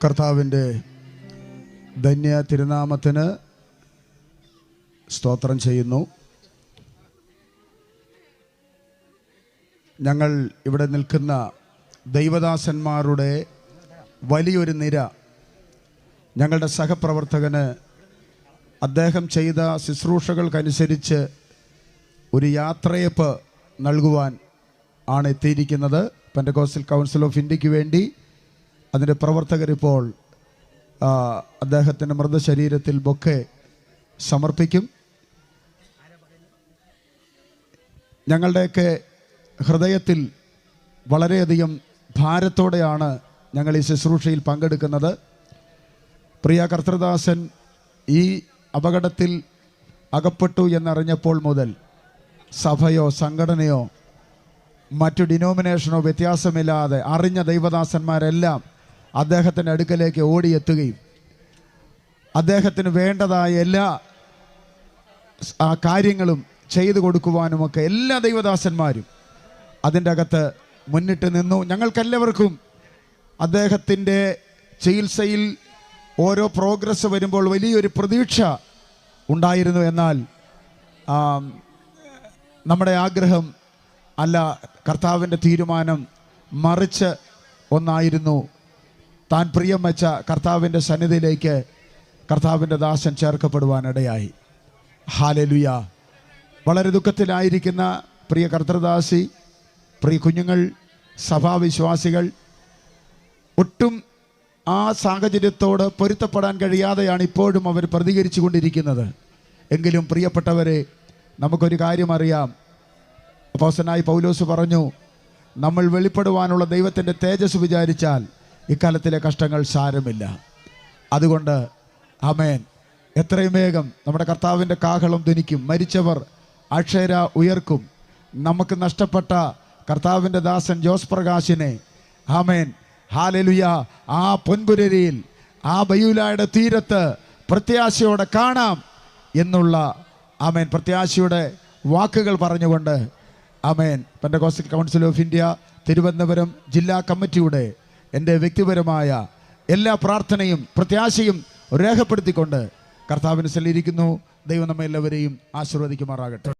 കർത്താവിൻ്റെ ധന്യ തിരുനാമത്തിന് സ്തോത്രം ചെയ്യുന്നു. ഞങ്ങൾ ഇവിടെ നിൽക്കുന്ന ദൈവദാസന്മാരുടെ വലിയൊരു നിര ഞങ്ങളുടെ സഹപ്രവർത്തകന് അദ്ദേഹം ചെയ്ത ശുശ്രൂഷകൾക്കനുസരിച്ച് ഒരു യാത്രയപ്പ് നൽകുവാൻ ആണ് എത്തിയിരിക്കുന്നത്. പെന്തക്കോസ്റ്റൽ കൗൺസിൽ ഓഫ് ഇന്ത്യക്ക് വേണ്ടി അതിൻ്റെ പ്രവർത്തകരിപ്പോൾ അദ്ദേഹത്തിൻ്റെ മൃതശരീരത്തിൽ ബൊക്കെ സമർപ്പിക്കും. ഞങ്ങളുടെയൊക്കെ ഹൃദയത്തിൽ വളരെയധികം ഭാരത്തോടെയാണ് ഞങ്ങൾ ഈ ശുശ്രൂഷയിൽ പങ്കെടുക്കുന്നത്. പ്രിയ കർത്തൃദാസൻ ഈ അപകടത്തിൽ അകപ്പെട്ടു എന്നറിഞ്ഞപ്പോൾ മുതൽ സഭയോ സംഘടനയോ മറ്റു ഡിനോമിനേഷനോ വ്യത്യാസമില്ലാതെ അറിഞ്ഞ ദൈവദാസന്മാരെല്ലാം അദ്ദേഹത്തിൻ്റെ അടുക്കലേക്ക് ഓടിയെത്തുകയും അദ്ദേഹത്തിന് വേണ്ടതായ എല്ലാ കാര്യങ്ങളും ചെയ്തു കൊടുക്കുവാനുമൊക്കെ എല്ലാ ദൈവദാസന്മാരും അതിൻ്റെ അകത്ത് മുന്നിട്ട് നിന്നു. ഞങ്ങൾക്കെല്ലാവർക്കും അദ്ദേഹത്തിൻ്റെ ചികിത്സയിൽ ഓരോ പ്രോഗ്രസ് വരുമ്പോൾ വലിയൊരു പ്രതീക്ഷ ഉണ്ടായിരുന്നു. എന്നാൽ നമ്മുടെ ആഗ്രഹം അല്ല, കർത്താവിൻ്റെ തീരുമാനം മറിച്ച് ഒന്നായിരുന്നു. താൻ പ്രിയം വെച്ച കർത്താവിൻ്റെ സന്നിധിയിലേക്ക് കർത്താവിൻ്റെ ദാസൻ ചേർക്കപ്പെടുവാനിടയായി. ഹല്ലേലൂയ. വളരെ ദുഃഖത്തിലായിരിക്കുന്ന പ്രിയ കർത്തൃദാസി, പ്രിയ കുഞ്ഞുങ്ങൾ, സഭാവിശ്വാസികൾ ഒട്ടും ആ സാഹചര്യത്തോട് പൊരുത്തപ്പെടാൻ കഴിയാതെയാണ് ഇപ്പോഴും അവർ പ്രതികരിച്ചു കൊണ്ടിരിക്കുന്നത്. എങ്കിലും പ്രിയപ്പെട്ടവരെ, നമുക്കൊരു കാര്യം അറിയാം. അപ്പോസ്തലനായ പൗലോസ് പറഞ്ഞു, നമ്മൾ വെളിപ്പെടുവാനുള്ള ദൈവത്തിൻ്റെ തേജസ് വിചാരിച്ചാൽ ഇക്കാലത്തിലെ കഷ്ടങ്ങൾ സാരമില്ല. അതുകൊണ്ട് ആമേൻ, എത്രയും വേഗം നമ്മുടെ കർത്താവിൻ്റെ കാഹളം ധ്വനിക്കും. മരിച്ചവർ അക്ഷര ഉയർക്കും. നമുക്ക് നഷ്ടപ്പെട്ട കർത്താവിൻ്റെ ദാസൻ ജോസ് പ്രകാശിനെ ആമേൻ ഹല്ലേലൂയ ആ പൊൻപുരരിയിൽ ആ ബയൂലായുടെ തീരത്ത് പ്രത്യാശയോടെ കാണാം എന്നുള്ള ആമേൻ പ്രത്യാശയുടെ വാക്കുകൾ പറഞ്ഞുകൊണ്ട് ആമേൻ Pentecostal council of India Thiruvananthapuram ജില്ലാ കമ്മിറ്റിയുടെ എൻ്റെ വ്യക്തിപരമായ എല്ലാ പ്രാർത്ഥനയും പ്രത്യാശയും രേഖപ്പെടുത്തിക്കൊണ്ട് കർത്താവിന് സല്ലിരിക്കുന്നു. ദൈവം നമ്മെ എല്ലാവരെയും ആശീർവദിക്കുമാറാകട്ടെ.